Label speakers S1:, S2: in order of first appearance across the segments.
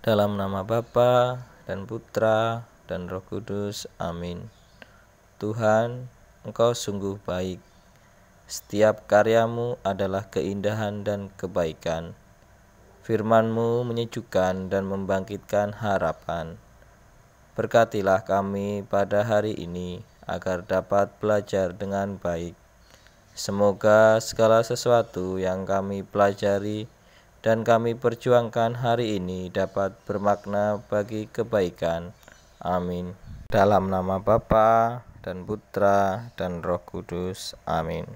S1: Dalam nama Bapa dan Putra dan Roh Kudus. Amin. Tuhan, Engkau sungguh baik. Setiap karyamu adalah keindahan dan kebaikan. Firman-Mu menyejukkan dan membangkitkan harapan. Berkatilah kami pada hari ini agar dapat belajar dengan baik. Semoga segala sesuatu yang kami pelajari dan kami perjuangkan hari ini dapat bermakna bagi kebaikan. Amin. Dalam nama Bapa dan Putra dan Roh Kudus. Amin.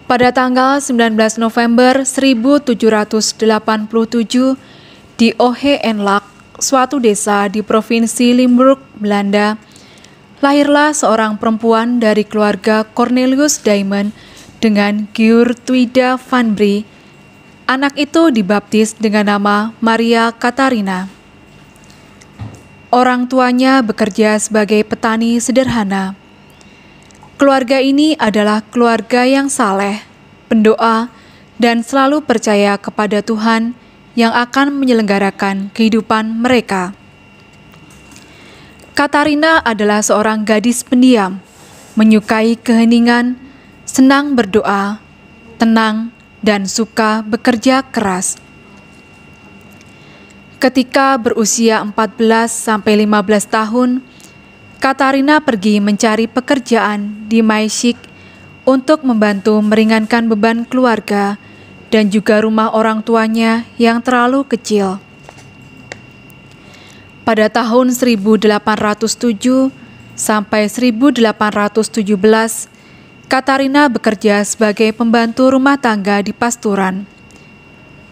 S2: Pada tanggal 19 November 1787 di Hohenlohe, suatu desa di Provinsi Limburg, Belanda, lahirlah seorang perempuan dari keluarga Cornelius Diamond dengan Geertruida van Brie. Anak itu dibaptis dengan nama Maria Katarina. Orang tuanya bekerja sebagai petani sederhana. Keluarga ini adalah keluarga yang saleh, pendoa, dan selalu percaya kepada Tuhan yang akan menyelenggarakan kehidupan mereka. Katarina adalah seorang gadis pendiam, menyukai keheningan, senang berdoa, tenang, dan suka bekerja keras. Ketika berusia 14-15 tahun, Katarina pergi mencari pekerjaan di Maeshik untuk membantu meringankan beban keluarga dan juga rumah orang tuanya yang terlalu kecil. Pada tahun 1807 sampai 1817, Katarina bekerja sebagai pembantu rumah tangga di pasturan.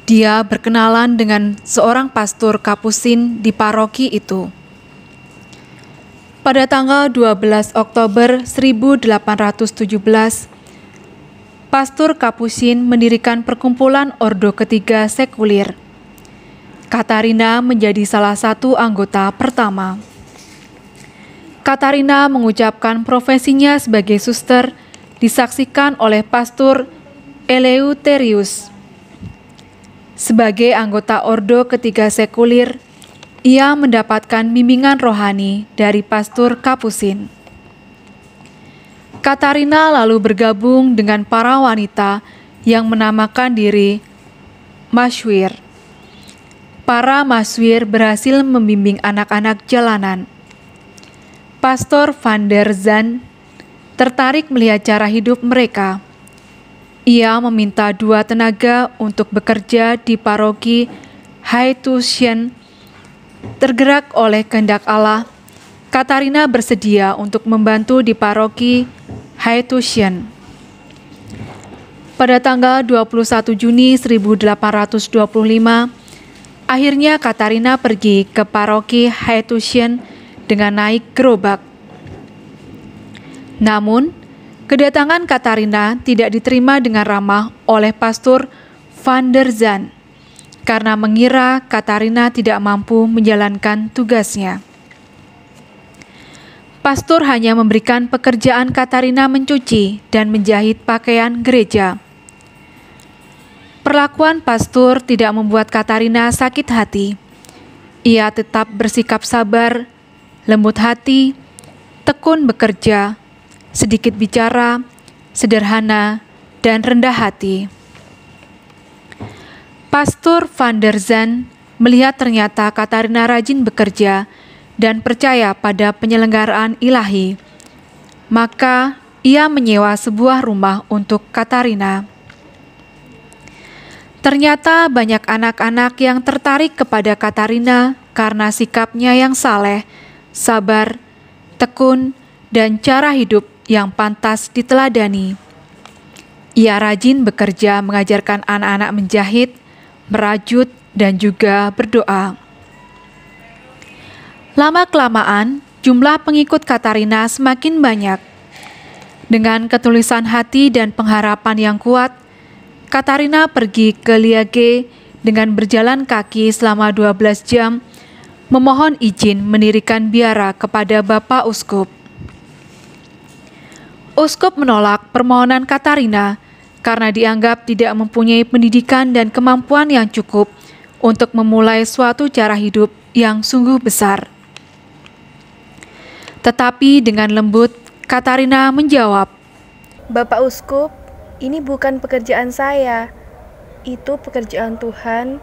S2: Dia berkenalan dengan seorang pastor Kapusin di paroki itu. Pada tanggal 12 Oktober 1817, Pastor Kapusin mendirikan perkumpulan Ordo Ketiga Sekulir. Katarina menjadi salah satu anggota pertama. Katarina mengucapkan profesinya sebagai suster disaksikan oleh Pastor Eleutherius. Sebagai anggota Ordo Ketiga Sekulir, ia mendapatkan bimbingan rohani dari Pastor Kapusin. Katarina lalu bergabung dengan para wanita yang menamakan diri Maswir. Para Maswir berhasil membimbing anak-anak jalanan. Pastor van der Zan tertarik melihat cara hidup mereka. Ia meminta 2 tenaga untuk bekerja di paroki Haetuschen. Tergerak oleh kehendak Allah, Katarina bersedia untuk membantu di paroki Haetuschen. Pada tanggal 21 Juni 1825, akhirnya Katarina pergi ke paroki Haetuschen dengan naik gerobak. Namun, kedatangan Katarina tidak diterima dengan ramah oleh Pastor van der Zan karena mengira Katarina tidak mampu menjalankan tugasnya. Pastor hanya memberikan pekerjaan Katarina mencuci dan menjahit pakaian gereja. Perlakuan pastor tidak membuat Katarina sakit hati. Ia tetap bersikap sabar, lembut hati, tekun bekerja, sedikit bicara, sederhana, dan rendah hati. Pastor van der Zan melihat ternyata Katarina rajin bekerja dan percaya pada penyelenggaraan ilahi. Maka ia menyewa sebuah rumah untuk Katarina. Ternyata banyak anak-anak yang tertarik kepada Katarina karena sikapnya yang saleh, sabar, tekun, dan cara hidup yang pantas diteladani. Ia rajin bekerja mengajarkan anak-anak menjahit, merajut, dan juga berdoa. Lama-kelamaan, jumlah pengikut Katarina semakin banyak. Dengan ketulisan hati dan pengharapan yang kuat, Katarina pergi ke Liege dengan berjalan kaki selama 12 jam, memohon izin mendirikan biara kepada Bapak Uskup. Uskup menolak permohonan Katarina karena dianggap tidak mempunyai pendidikan dan kemampuan yang cukup untuk memulai suatu cara hidup yang sungguh besar. Tetapi dengan lembut, Katarina menjawab,
S3: "Bapak Uskup, ini bukan pekerjaan saya. Itu pekerjaan Tuhan,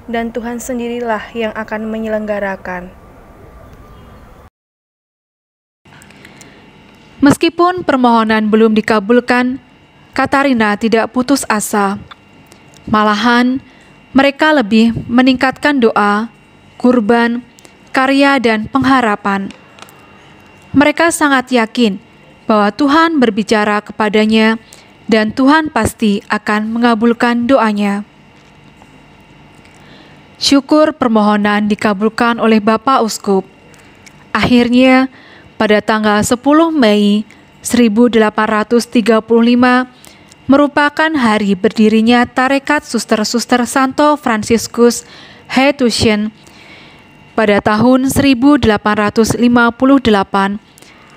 S3: dan Tuhan sendirilah yang akan menyelenggarakan."
S2: Meskipun permohonan belum dikabulkan, Katarina tidak putus asa. Malahan, mereka lebih meningkatkan doa, kurban, karya, dan pengharapan. Mereka sangat yakin bahwa Tuhan berbicara kepadanya dan Tuhan pasti akan mengabulkan doanya. Syukur permohonan dikabulkan oleh Bapak Uskup. Akhirnya, pada tanggal 10 Mei 1835 merupakan hari berdirinya Tarekat Suster-Suster Santo Fransiskus Hattusien. Pada tahun 1858,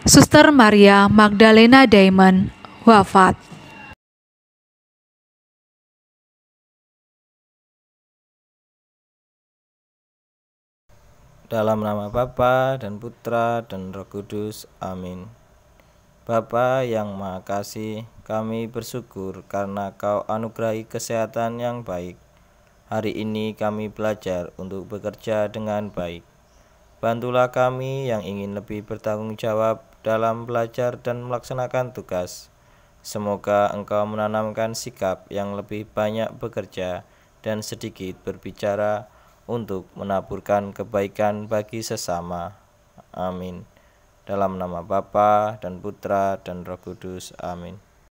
S2: Suster Maria Magdalena Diamond wafat.
S1: Dalam nama Bapa dan Putra dan Roh Kudus. Amin. Bapa yang Maha Kasih, kami bersyukur karena Kau anugerahi kesehatan yang baik. Hari ini kami belajar untuk bekerja dengan baik. Bantulah kami yang ingin lebih bertanggung jawab dalam belajar dan melaksanakan tugas. Semoga Engkau menanamkan sikap yang lebih banyak bekerja dan sedikit berbicara untuk menaburkan kebaikan bagi sesama. Amin. Dalam nama Bapa dan Putra dan Roh Kudus. Amin.